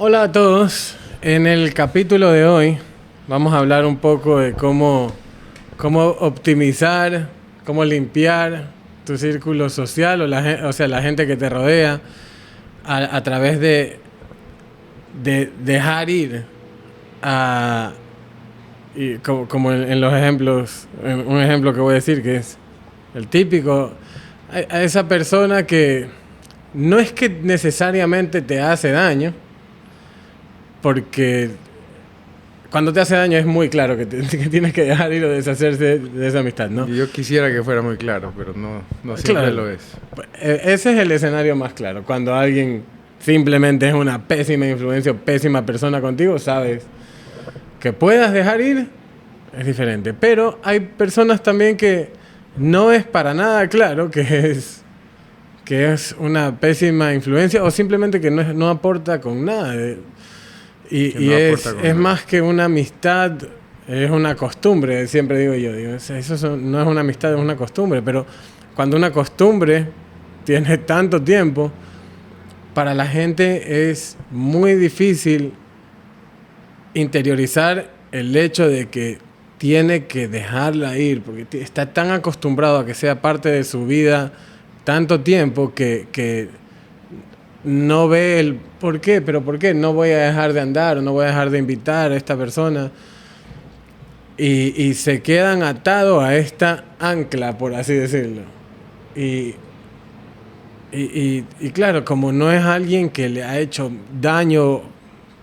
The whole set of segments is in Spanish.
Hola a todos. En el capítulo de hoy vamos a hablar un poco de cómo optimizar, cómo limpiar tu círculo social o sea, la gente que te rodea a través de dejar ir a, y como en los ejemplos, un ejemplo que voy a decir que es el típico, a esa persona que no es que necesariamente te hace daño, porque cuando te hace daño es muy claro que tienes que dejar ir o deshacerse de esa amistad, ¿no? Y yo quisiera que fuera muy claro, pero no siempre Claro, lo es. ese es el escenario más claro. Cuando alguien simplemente es una pésima influencia o pésima persona contigo, sabes que puedas dejar ir, es diferente. Pero hay personas también que no es para nada claro que es una pésima influencia o simplemente que no aporta con nada. Y no aporta con es nada. más que una amistad, es una costumbre, siempre digo yo. O sea, no es una amistad, es una costumbre. Pero cuando una costumbre tiene tanto tiempo, para la gente es muy difícil interiorizar el hecho de que tiene que dejarla ir, porque está tan acostumbrado a que sea parte de su vida tanto tiempo que no ve el por qué, pero por qué no voy a dejar de andar o no voy a dejar de invitar a esta persona y se quedan atados a esta ancla, por así decirlo. Y claro, como no es alguien que le ha hecho daño,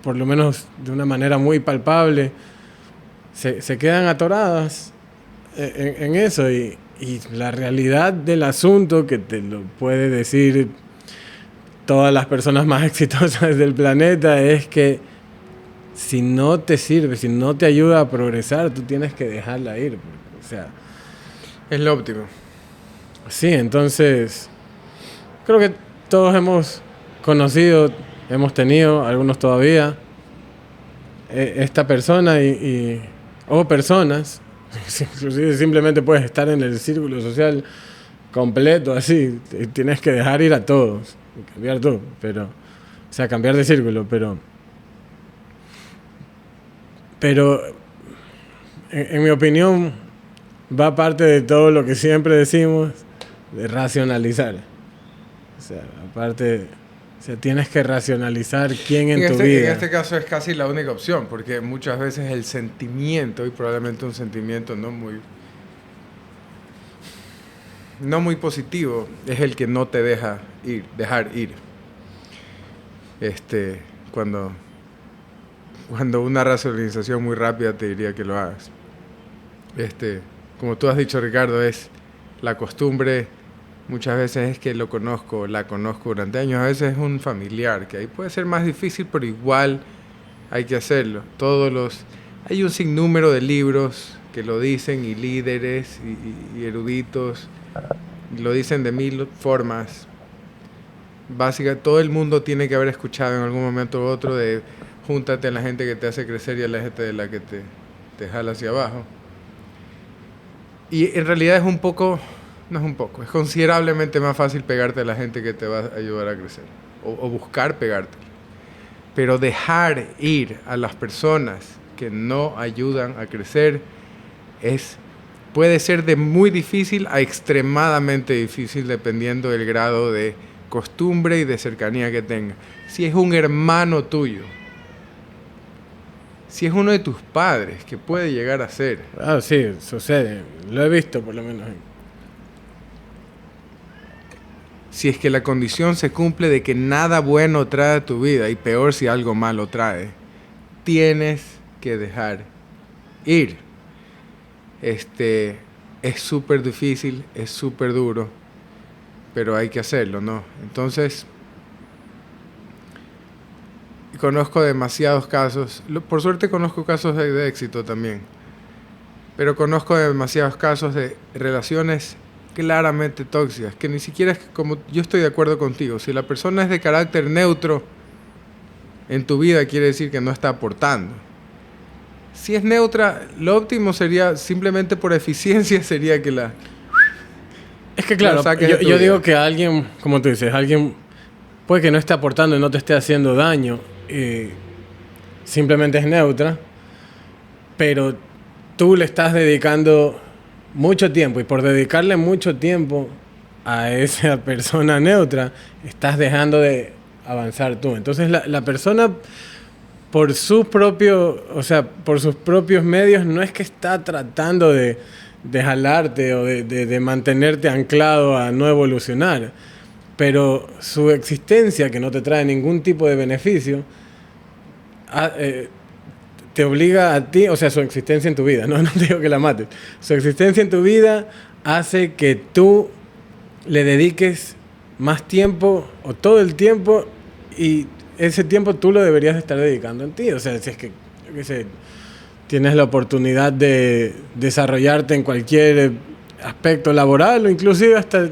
por lo menos de una manera muy palpable, se quedan atoradas en eso. Y la realidad del asunto, que te lo puede decir todas las personas más exitosas del planeta, es que si no te sirve, si no te ayuda a progresar, tú tienes que dejarla ir. O sea, Es lo óptimo. sí, entonces creo que todos hemos conocido, hemos tenido, algunos todavía, esta persona o personas. Inclusive simplemente puedes estar en el círculo social completo así, tienes que dejar ir a todos, cambiar todo, pero, o sea, cambiar de círculo, pero en mi opinión va parte de todo lo que siempre decimos de racionalizar. O sea, aparte, o sea, tienes que racionalizar quién en tu vida. En este caso es casi la única opción, porque muchas veces el sentimiento, y probablemente un sentimiento no muy positivo, es el que no te deja dejar ir. Cuando una racionalización muy rápida te diría que lo hagas. Como tú has dicho, Ricardo, es la costumbre. Muchas veces es que la conozco durante años. A veces es un familiar, que ahí puede ser más difícil, pero igual hay que hacerlo. Hay un sinnúmero de libros que lo dicen, y líderes y eruditos, y lo dicen de mil formas. Básicamente, todo el mundo tiene que haber escuchado en algún momento u otro de júntate a la gente que te hace crecer y a la gente de la que te jala hacia abajo. Y en realidad es considerablemente más fácil pegarte a la gente que te va a ayudar a crecer o buscar pegarte. Pero dejar ir a las personas que no ayudan a crecer puede ser de muy difícil a extremadamente difícil, dependiendo del grado de costumbre y de cercanía que tenga. Si es un hermano tuyo, si es uno de tus padres, que puede llegar a ser. Ah, sí, sucede. Lo he visto por lo menos. Si es que la condición se cumple de que nada bueno trae a tu vida, y peor si algo malo trae, tienes que dejar ir. Es súper difícil, es súper duro, pero hay que hacerlo, ¿no? Entonces, conozco demasiados casos. Por suerte conozco casos de éxito también, pero conozco demasiados casos de relaciones claramente tóxicas, que ni siquiera es como yo estoy de acuerdo contigo. Si la persona es de carácter neutro en tu vida, quiere decir que no está aportando. Si es neutra, lo óptimo sería, simplemente por eficiencia, sería que la... Es que claro, yo digo que alguien, como tú dices, alguien puede que no esté aportando y no te esté haciendo daño, simplemente es neutra, pero tú le estás dedicando mucho tiempo, y por dedicarle mucho tiempo a esa persona neutra, estás dejando de avanzar tú. Entonces la persona por sus propios medios no es que está tratando de jalarte o de mantenerte anclado a no evolucionar, pero su existencia, que no te trae ningún tipo de beneficio, te obliga a ti, o sea, su existencia en tu vida, no te digo que la mates, su existencia en tu vida hace que tú le dediques más tiempo o todo el tiempo, y ese tiempo tú lo deberías estar dedicando en ti. O sea, si es que, yo qué sé, tienes la oportunidad de desarrollarte en cualquier aspecto laboral, o inclusive hasta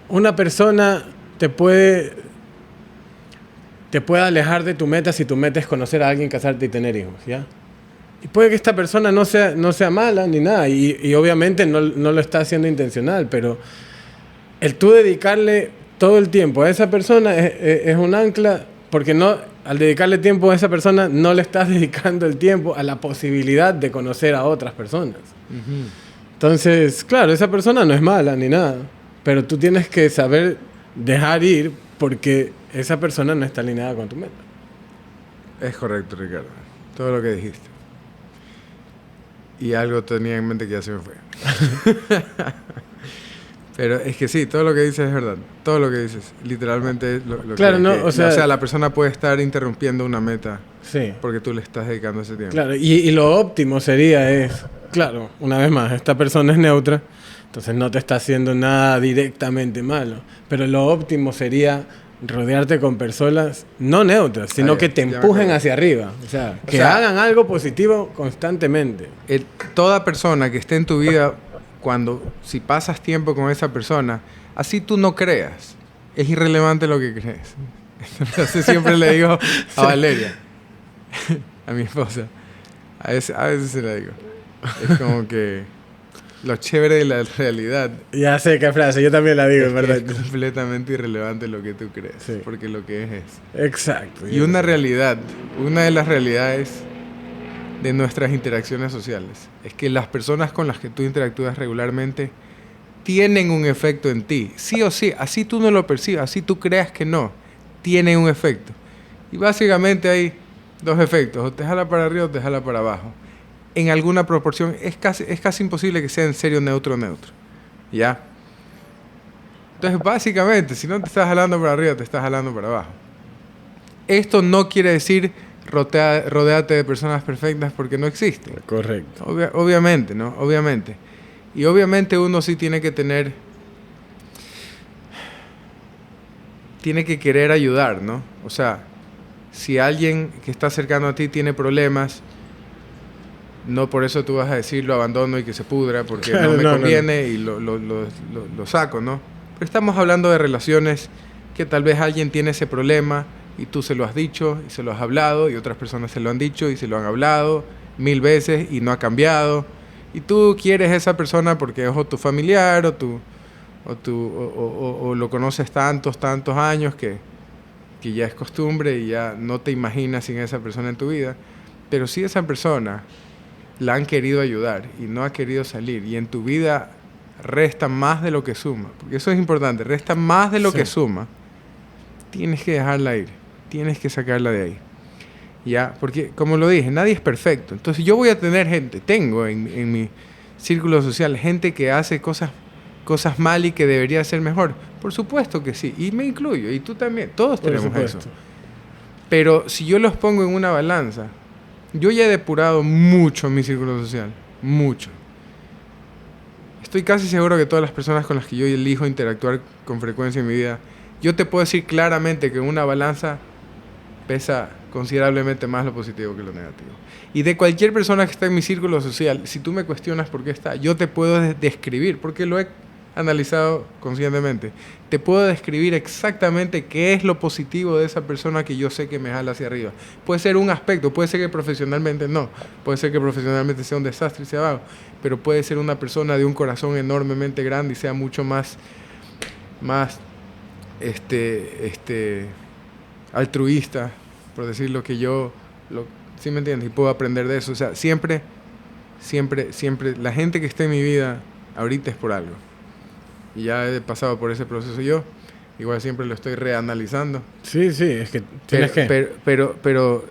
una persona te puede alejar de tu meta si tu meta es conocer a alguien, casarte y tener hijos, ¿ya? Y puede que esta persona no sea mala ni nada, y obviamente no lo está haciendo intencional, pero el tú dedicarle todo el tiempo a esa persona es un ancla, porque al dedicarle tiempo a esa persona no le estás dedicando el tiempo a la posibilidad de conocer a otras personas. Uh-huh. Entonces, claro, esa persona no es mala ni nada, pero tú tienes que saber dejar ir, porque esa persona no está alineada con tu meta. Es correcto, Ricardo. Todo lo que dijiste. Y algo tenía en mente que ya se me fue. Pero es que sí, todo lo que dices es verdad. Todo lo que dices, literalmente es lo claro, que... no, o sea, la persona puede estar interrumpiendo una meta, sí, porque tú le estás dedicando ese tiempo. Claro, y lo óptimo sería claro, una vez más, esta persona es neutra, entonces no te está haciendo nada directamente malo. Pero lo óptimo sería rodearte con personas no neutras, sino que te empujen hacia arriba. O sea, que hagan algo positivo constantemente. Toda persona que esté en tu vida, si pasas tiempo con esa persona, así tú no creas, es irrelevante lo que crees. Entonces siempre le digo a Valeria, a mi esposa, a veces se la digo, es como que lo chévere de la realidad. Ya sé qué frase, yo también la digo, es verdad. Es completamente irrelevante lo que tú crees, sí, porque lo que es. Exacto. Y una de las realidades de nuestras interacciones sociales es que las personas con las que tú interactúas regularmente tienen un efecto en ti, sí o sí, así tú no lo percibas, así tú creas que no, tienen un efecto. Y básicamente hay dos efectos, o te jala para arriba o te jala para abajo. En alguna proporción es casi imposible que sea en serio neutro, ¿ya? Entonces básicamente, si no te estás jalando para arriba, te estás jalando para abajo. Esto no quiere decir rodéate de personas perfectas, porque no existen. Correcto. Obviamente, ¿no? Obviamente. Y obviamente uno sí tiene que querer ayudar, ¿no? O sea, si alguien que está cercano a ti tiene problemas, no por eso tú vas a decir lo abandono y que se pudra, porque no me conviene. Y lo saco, ¿no? Pero estamos hablando de relaciones que tal vez alguien tiene ese problema y tú se lo has dicho y se lo has hablado, y otras personas se lo han dicho y se lo han hablado 1000 veces y no ha cambiado. Y tú quieres a esa persona porque es o tu familiar o lo conoces tantos años que ya es costumbre y ya no te imaginas sin esa persona en tu vida. Pero si esa persona la han querido ayudar y no ha querido salir, y en tu vida resta más de lo que suma, porque eso es importante, resta más de lo que suma, tienes que dejarla ir, tienes que sacarla de ahí. ¿Ya? Porque, como lo dije, nadie es perfecto. Entonces yo voy a tener tengo en mi círculo social gente que hace cosas mal y que debería ser mejor. Por supuesto que sí, y me incluyo, y tú también, todos tenemos eso. Pero si yo los pongo en una balanza, yo ya he depurado mucho mi círculo social, mucho. Estoy casi seguro que todas las personas con las que yo elijo interactuar con frecuencia en mi vida, yo te puedo decir claramente que en una balanza pesa considerablemente más lo positivo que lo negativo. Y de cualquier persona que está en mi círculo social, si tú me cuestionas por qué está, yo te puedo describir, porque lo he analizado conscientemente, te puedo describir exactamente qué es lo positivo de esa persona que yo sé que me jala hacia arriba. Puede ser un aspecto, puede ser que profesionalmente no, puede ser que profesionalmente sea un desastre y sea vago, pero puede ser una persona de un corazón enormemente grande y sea mucho más altruista, por decir lo que yo, ¿sí me entiendes? Y puedo aprender de eso. O sea, siempre, la gente que está en mi vida ahorita es por algo. Y ya he pasado por ese proceso yo. Igual siempre lo estoy reanalizando. Sí, es que tienes que... Pero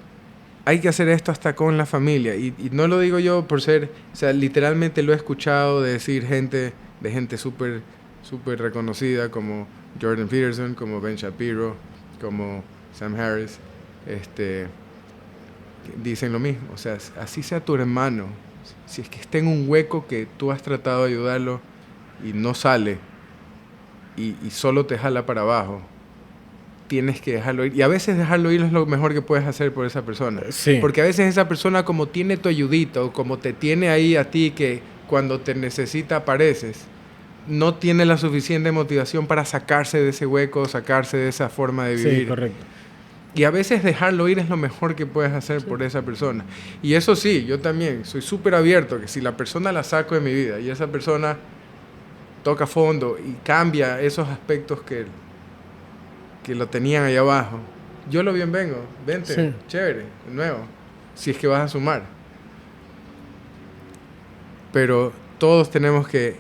hay que hacer esto hasta con la familia. Y no lo digo yo por ser... O sea, literalmente lo he escuchado de decir gente súper reconocida como Jordan Peterson, como Ben Shapiro, como Sam Harris. Dicen lo mismo. O sea, así sea tu hermano. Si es que está en un hueco que tú has tratado de ayudarlo y no sale y solo te jala para abajo, tienes que dejarlo ir. Y a veces dejarlo ir es lo mejor que puedes hacer por esa persona. Sí. Porque a veces esa persona, como tiene tu ayudita o como te tiene ahí a ti, que cuando te necesita apareces, no tiene la suficiente motivación para sacarse de ese hueco, sacarse de esa forma de vivir. Sí, correcto. Y a veces dejarlo ir es lo mejor que puedes hacer por esa persona. Y eso sí, yo también soy súper abierto, que si la persona la saco de mi vida y esa persona toca fondo y cambia esos aspectos que lo tenían ahí abajo, yo lo bienvengo. Vente, sí. Chévere, de nuevo, si es que vas a sumar. Pero todos tenemos que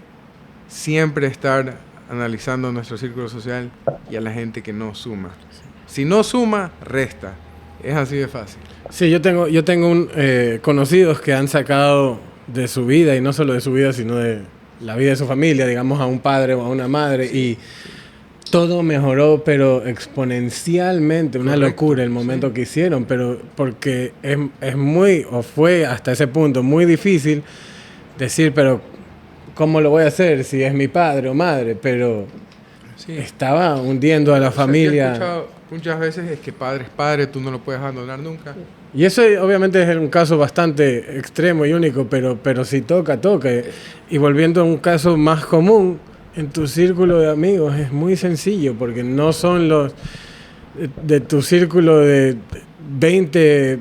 siempre estar analizando nuestro círculo social y a la gente que no suma. Si no suma, resta. Es así de fácil. Sí, yo tengo conocidos que han sacado de su vida, y no solo de su vida, sino de la vida de su familia, digamos, a un padre o a una madre, sí. Y todo mejoró, pero exponencialmente. Una locura el momento que hicieron, pero porque es muy, o fue hasta ese punto, muy difícil decir, pero ¿cómo lo voy a hacer si es mi padre o madre? Pero sí. Estaba hundiendo a la familia. He escuchado muchas veces es que padre es padre, tú no lo puedes abandonar nunca. Y eso obviamente es un caso bastante extremo y único, pero si toca. Y volviendo a un caso más común, en tu círculo de amigos es muy sencillo, porque no son los de tu círculo de 20,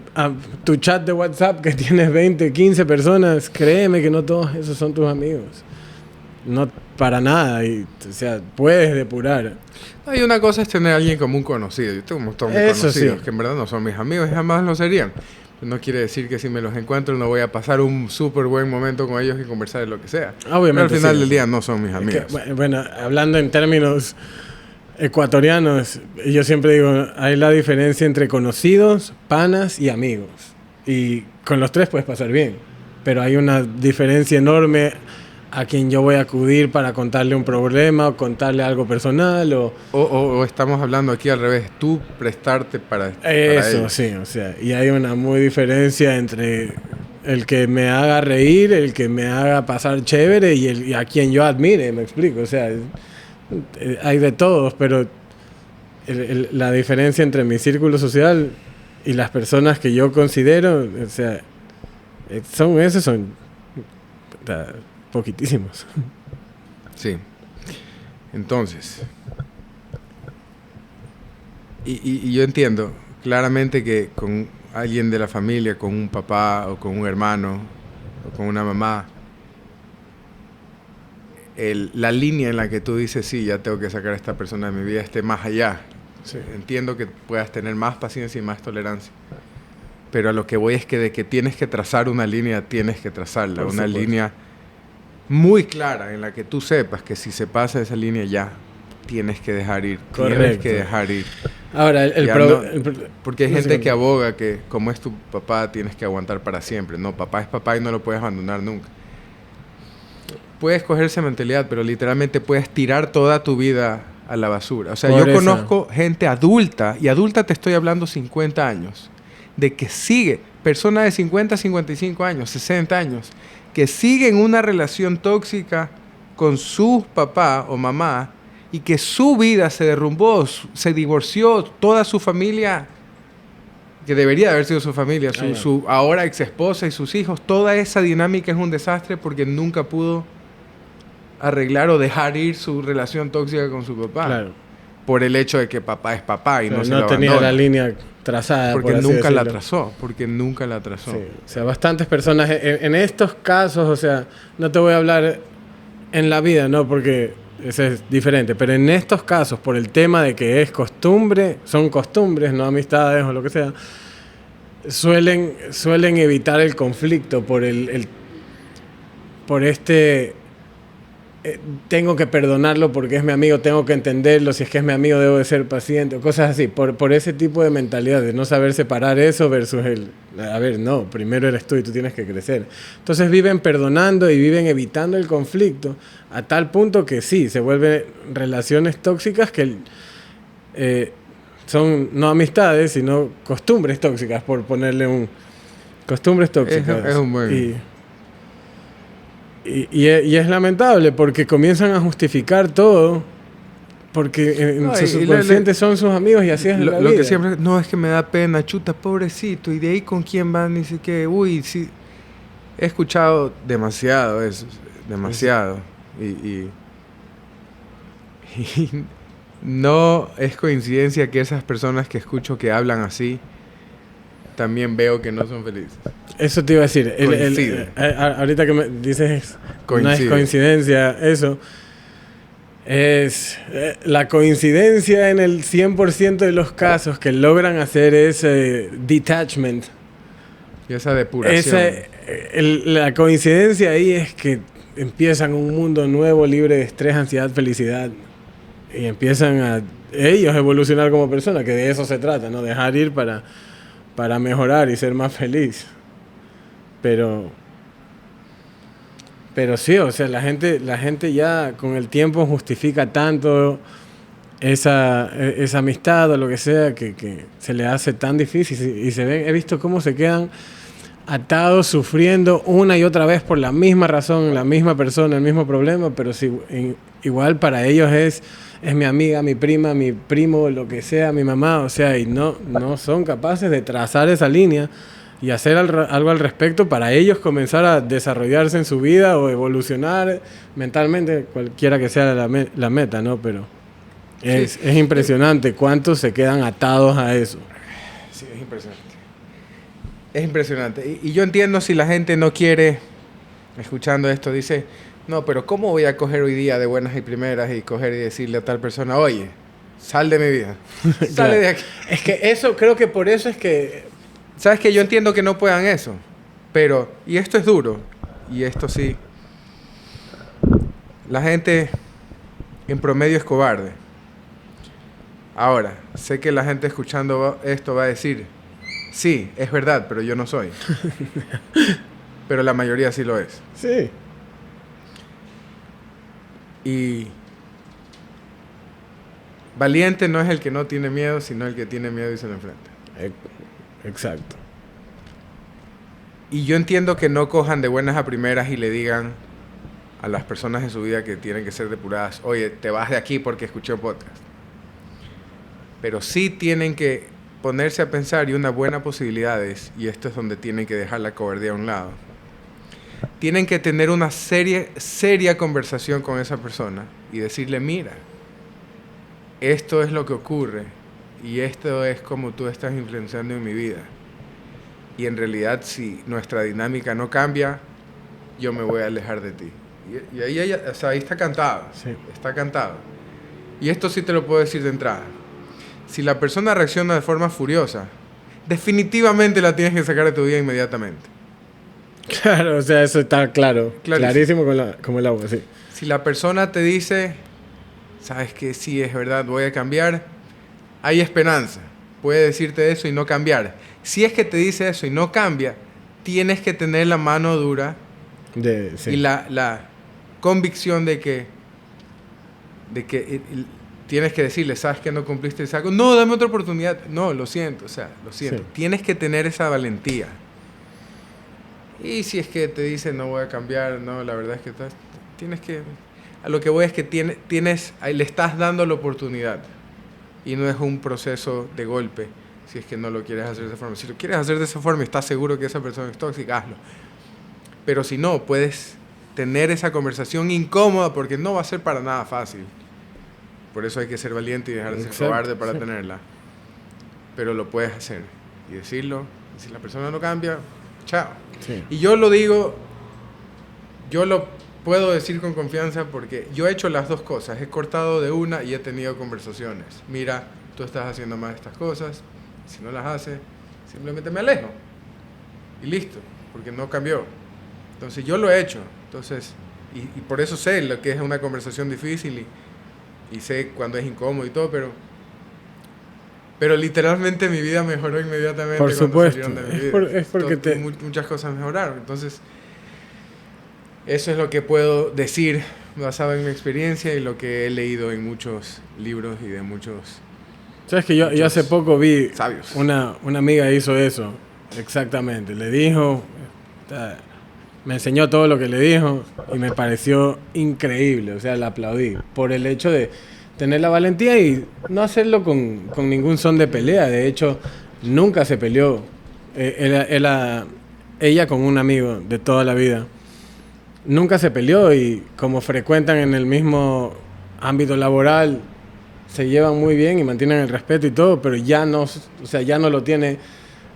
tu chat de WhatsApp que tienes 20, 15 personas, créeme que no todos esos son tus amigos. No para nada, o sea, puedes depurar. Hay una cosa es tener a alguien como un conocido. Yo tengo un montón de conocidos que en verdad no son mis amigos y jamás lo serían. No quiere decir que si me los encuentro no voy a pasar un súper buen momento con ellos y conversar de lo que sea. Obviamente. Pero al final del día no son mis amigos. Bueno, hablando en términos ecuatorianos, yo siempre digo, hay la diferencia entre conocidos, panas y amigos. Y con los tres puedes pasar bien, pero hay una diferencia enorme a quien yo voy a acudir para contarle un problema o contarle algo personal o estamos hablando aquí al revés, tú prestarte para eso, para sí, o sea, y hay una muy diferencia entre el que me haga reír, el que me haga pasar chévere y a quien yo admire, me explico, o sea, hay de todos, pero la diferencia entre mi círculo social y las personas que yo considero, o sea, son poquitísimos. Sí. Entonces, y yo entiendo claramente que con alguien de la familia, con un papá o con un hermano o con una mamá, la línea en la que tú dices, sí, ya tengo que sacar a esta persona de mi vida, esté más allá. Sí. Entiendo que puedas tener más paciencia y más tolerancia. Pero a lo que voy es que de que tienes que trazar una línea, tienes que trazarla. Una línea muy clara en la que tú sepas que si se pasa esa línea ya tienes que dejar ir. Correcto. Tienes que dejar ir. Ahora, porque hay gente que aboga que como es tu papá tienes que aguantar para siempre. No, papá es papá y no lo puedes abandonar nunca. Puedes coger esa mentalidad, pero literalmente puedes tirar toda tu vida a la basura. O sea, yo conozco gente adulta, y adulta te estoy hablando 50 años, de que sigue, personas de 50, 55 años, 60 años, que siguen una relación tóxica con su papá o mamá y que su vida se derrumbó, se divorció, toda su familia, que debería haber sido su familia, su ahora ex esposa y sus hijos, toda esa dinámica es un desastre porque nunca pudo arreglar o dejar ir su relación tóxica con su papá. Claro. Por el hecho de que papá es papá y no se lo abandona. No tenía la línea trazada. Porque nunca la trazó. Porque nunca la trazó. Sí. O sea, bastantes personas en estos casos, o sea, no te voy a hablar en la vida, ¿no? Porque ese es diferente. Pero en estos casos, por el tema de que es costumbre, son costumbres, no amistades o lo que sea, suelen evitar el conflicto por por este tengo que perdonarlo porque es mi amigo, tengo que entenderlo, si es que es mi amigo debo de ser paciente, o cosas así, por ese tipo de mentalidad de no saber separar eso versus a ver, no, primero eres tú y tú tienes que crecer. Entonces viven perdonando y viven evitando el conflicto a tal punto que sí, se vuelven relaciones tóxicas que son no amistades, sino costumbres tóxicas, por ponerle costumbres tóxicas. Es un buen... Y es lamentable porque comienzan a justificar todo porque en su subconsciente son sus amigos y así es la vida. Lo que siempre... No, es que me da pena, chuta, pobrecito. Y de ahí con quién van, dice que... Uy, sí. He escuchado demasiado eso. Demasiado. Y no es coincidencia que esas personas que escucho que hablan así, también veo que no son felices. Eso te iba a decir. Ahorita que me dices, no es coincidencia, eso. Es la coincidencia en el 100% de los casos que logran hacer ese detachment. Y esa depuración. La coincidencia ahí es que empiezan un mundo nuevo, libre de estrés, ansiedad, felicidad. Y empiezan a ellos evolucionar como personas, que de eso se trata, ¿no? Dejar ir para mejorar y ser más feliz. Pero sí, o sea, la gente ya con el tiempo justifica tanto esa amistad o lo que sea que se le hace tan difícil y he visto cómo se quedan atados, sufriendo una y otra vez por la misma razón, la misma persona, el mismo problema, pero si, igual para ellos es mi amiga, mi prima, mi primo, lo que sea, mi mamá, o sea, y no son capaces de trazar esa línea y hacer algo al respecto para ellos comenzar a desarrollarse en su vida o evolucionar mentalmente, cualquiera que sea la meta, ¿no? Pero es impresionante cuántos se quedan atados a eso. Sí, es impresionante. Es impresionante. Y yo entiendo si la gente no quiere, escuchando esto, dice, no, pero ¿cómo voy a coger hoy día de buenas y primeras y coger y decirle a tal persona, oye, sal de mi vida, sale de aquí? Es que eso, creo que por eso es que... ¿Sabes qué? Yo entiendo que no puedan eso, pero, y esto es duro, y esto sí, la gente en promedio es cobarde. Ahora, sé que la gente escuchando esto va a decir, sí, es verdad, pero yo no soy. Pero la mayoría sí lo es. Sí. Y valiente no es el que no tiene miedo, sino el que tiene miedo y se lo enfrenta. Exacto. Y yo entiendo que no cojan de buenas a primeras y le digan a las personas de su vida que tienen que ser depuradas, oye, te vas de aquí porque escuché un podcast. Pero sí tienen que ponerse a pensar, y una buena posibilidad es, y esto es donde tienen que dejar la cobardía a un lado, tienen que tener una seria conversación con esa persona y decirle, mira, esto es lo que ocurre y esto es como tú estás influenciando en mi vida. Y en realidad, si nuestra dinámica no cambia, yo me voy a alejar de ti. Y ahí, o sea, ahí está cantado. Sí. Está cantado. Y esto sí te lo puedo decir de entrada. Si la persona reacciona de forma furiosa, definitivamente la tienes que sacar de tu vida inmediatamente. Claro, o sea, eso está claro. Clarísimo como el agua, sí. Si la persona te dice, sabes que sí, es verdad, voy a cambiar, hay esperanza. Puede decirte eso y no cambiar. Si es que te dice eso y no cambia, tienes que tener la mano dura sí. y la convicción de que tienes que decirle, sabes que no cumpliste el saco. No, dame otra oportunidad. No, lo siento, o sea, lo siento. Sí. Tienes que tener esa valentía. Y si es que te dice, no voy a cambiar, no, la verdad es que tienes que... A lo que voy es que le estás dando la oportunidad. Y no es un proceso de golpe, si es que no lo quieres hacer de esa forma. Si lo quieres hacer de esa forma y estás seguro que esa persona es tóxica, hazlo. Pero si no, puedes tener esa conversación incómoda porque no va a ser para nada fácil. Por eso hay que ser valiente y dejar de ser cobarde para tenerla. Pero lo puedes hacer y decirlo. Y si la persona no cambia, chao. Sí. Y yo lo digo, yo lo puedo decir con confianza porque yo he hecho las dos cosas. He cortado de una y he tenido conversaciones. Mira, tú estás haciendo más estas cosas. Si no las haces, simplemente me alejo. Y listo, porque no cambió. Entonces yo lo he hecho. Entonces, y por eso sé lo que es una conversación difícil y sé cuando es incómodo y todo, pero literalmente mi vida mejoró inmediatamente. Por supuesto. Cuando salieron de mi vida. Es porque muchas cosas mejoraron. Entonces, eso es lo que puedo decir basado en mi experiencia y lo que he leído en muchos libros y de muchos... Sabes que yo hace poco vi sabios. Una amiga hizo eso, exactamente. Le dijo, me enseñó todo lo que le dijo y me pareció increíble. O sea, la aplaudí por el hecho de tener la valentía y no hacerlo con ningún son de pelea. De hecho, nunca se peleó. Ella con un amigo de toda la vida. Nunca se peleó y como frecuentan en el mismo ámbito laboral, se llevan muy bien y mantienen el respeto y todo, pero ya no lo tiene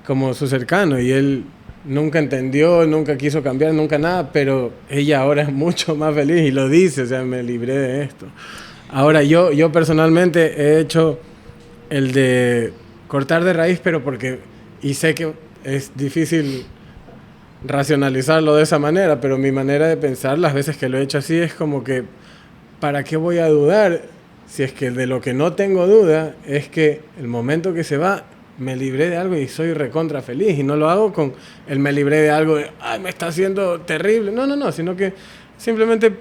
como su cercano y él nunca entendió, nunca quiso cambiar, nunca nada, pero ella ahora es mucho más feliz y lo dice, o sea, me libré de esto. Ahora yo personalmente he hecho el de cortar de raíz, pero y sé que es difícil racionalizarlo de esa manera, pero mi manera de pensar, las veces que lo he hecho así, es como que, ¿para qué voy a dudar? Si es que de lo que no tengo duda es que el momento que se va, me libré de algo y soy recontra feliz. Y no lo hago con el me libré de algo de, ay, me está haciendo terrible. No, sino que simplemente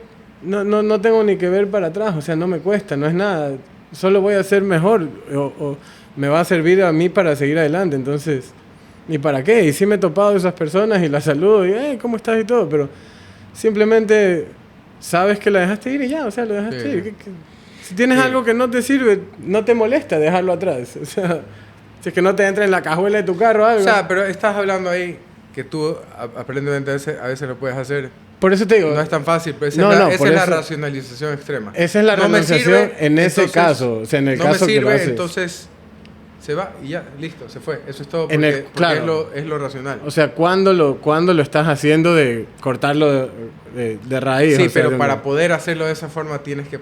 no tengo ni que ver para atrás. O sea, no me cuesta, no es nada. Solo voy a ser mejor o me va a servir a mí para seguir adelante. Entonces, ¿ni para qué? Y sí me he topado de esas personas y las saludo y, ¿cómo estás? Y todo, pero simplemente sabes que la dejaste ir y ya, o sea, lo dejaste ir. Si tienes algo que no te sirve, no te molesta dejarlo atrás. O sea, si es que no te entra en la cajuela de tu carro o algo. O sea, pero estás hablando ahí que tú aparentemente a veces lo puedes hacer. Por eso te digo. No es tan fácil, pero esa es la racionalización extrema. Esa es la racionalización en ese caso. O sea, en el caso que lo haces. Entonces se va y ya, listo, se fue. Eso es todo porque es lo racional. O sea, ¿cuándo lo estás haciendo de cortarlo de raíz? Sí, o sea, pero para poder hacerlo de esa forma tienes que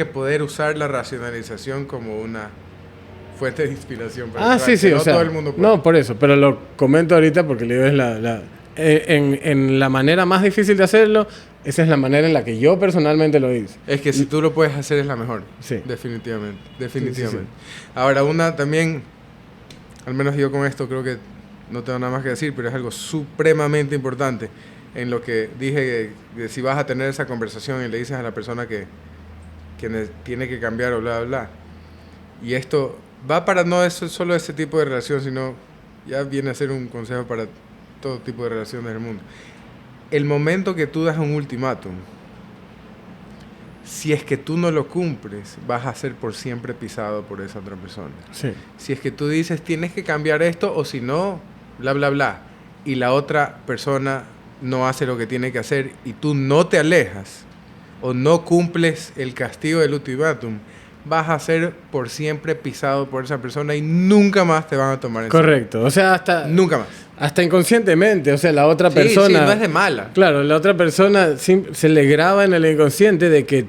poder usar la racionalización como una fuente de inspiración. Sí, o sea, todo el mundo puede. No, por eso, pero lo comento ahorita porque le digo en la manera más difícil de hacerlo, esa es la manera en la que yo personalmente lo hice. Es que si tú lo puedes hacer es la mejor. Sí. Definitivamente. Sí. Ahora, una también, al menos yo con esto creo que no tengo nada más que decir, pero es algo supremamente importante en lo que dije, de si vas a tener esa conversación y le dices a la persona que tiene que cambiar o bla, bla, bla. Y esto va para no eso, solo ese tipo de relación, sino ya viene a ser un consejo para todo tipo de relaciones del mundo. El momento que tú das un ultimátum, si es que tú no lo cumples, vas a ser por siempre pisado por esa otra persona. Sí. Si es que tú dices, tienes que cambiar esto, o si no, bla, bla, bla, y la otra persona no hace lo que tiene que hacer, y tú no te alejas, o no cumples el castigo del ultimátum, vas a ser por siempre pisado por esa persona y nunca más te van a tomar en serio. Correcto. O sea, nunca más. Hasta inconscientemente. O sea, la otra persona... Sí, no es de mala. Claro, la otra persona se le graba en el inconsciente de que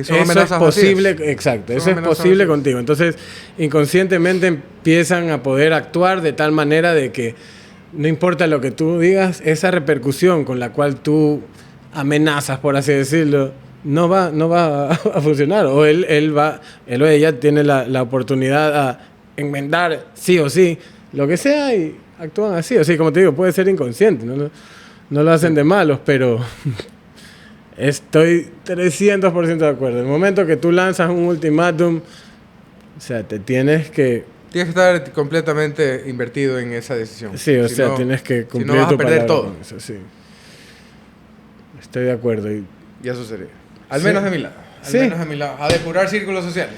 son eso amenazas es posible. vacías. Exacto. Eso es posible vacías contigo. Entonces, inconscientemente empiezan a poder actuar de tal manera de que no importa lo que tú digas, esa repercusión con la cual tú amenazas, por así decirlo, no va a funcionar. O él o ella tiene la oportunidad a enmendar sí o sí, lo que sea, y actúan así. O sea, como te digo, puede ser inconsciente, no lo hacen de malos, pero estoy 300% de acuerdo. El momento que tú lanzas un ultimátum, o sea, tienes que estar completamente invertido en esa decisión. Sí, o sea, tienes que cumplir si no vas a perder todo. Con eso, sí. Estoy de acuerdo. Y eso sería. Al menos de mi lado. Menos de mi lado. A depurar círculos sociales.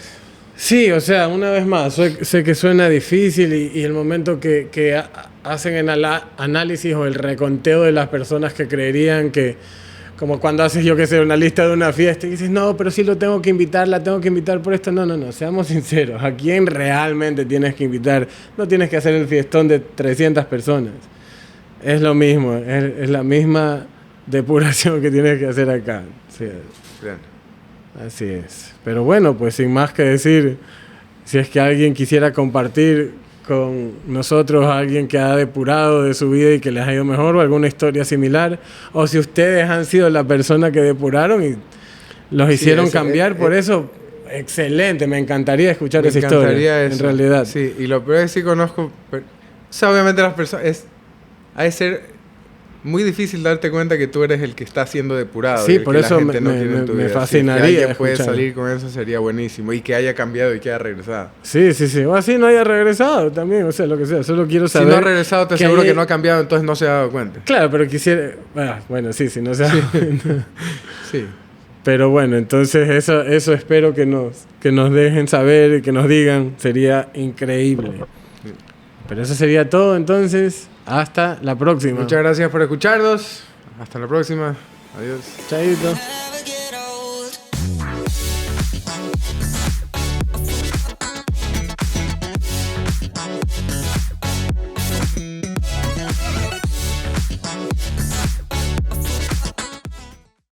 Sí, o sea, una vez más, sé que suena difícil y el momento que hacen el análisis o el reconteo de las personas que creerían que, como cuando haces, yo qué sé, una lista de una fiesta y dices, no, pero sí la tengo que invitar por esto. No, seamos sinceros. ¿A quién realmente tienes que invitar? No tienes que hacer el fiestón de 300 personas. es lo mismo, es la misma depuración que tienes que hacer acá. Sí, Bien. así es. Pero bueno, pues sin más que decir, si es que alguien quisiera compartir con nosotros a alguien que ha depurado de su vida y que les ha ido mejor o alguna historia similar, o si ustedes han sido la persona que depuraron y los hicieron cambiar por eso, excelente, me encantaría escuchar esa historia, en realidad. Sí, y lo peor es que sí conozco, o sea, obviamente las personas, ha de ser muy difícil darte cuenta que tú eres el que está siendo depurado. Sí, y el por que eso la gente no quiere en tu me vida. fascinaría Si alguien puede escuchar. salir con eso sería buenísimo, y que haya cambiado y que haya regresado. Sí, o así no haya regresado también, o sea, lo que sea, solo quiero saber... Si no ha regresado, te que aseguro hay- que no ha cambiado, entonces no se ha dado cuenta. Claro, pero quisiera... bueno, sí, no sé. Sí. Pero bueno, entonces eso espero que nos dejen saber y que nos digan. Sería increíble. Pero eso sería todo, entonces. Hasta la próxima. Muchas gracias por escucharnos. Hasta la próxima. Adiós. Chaito.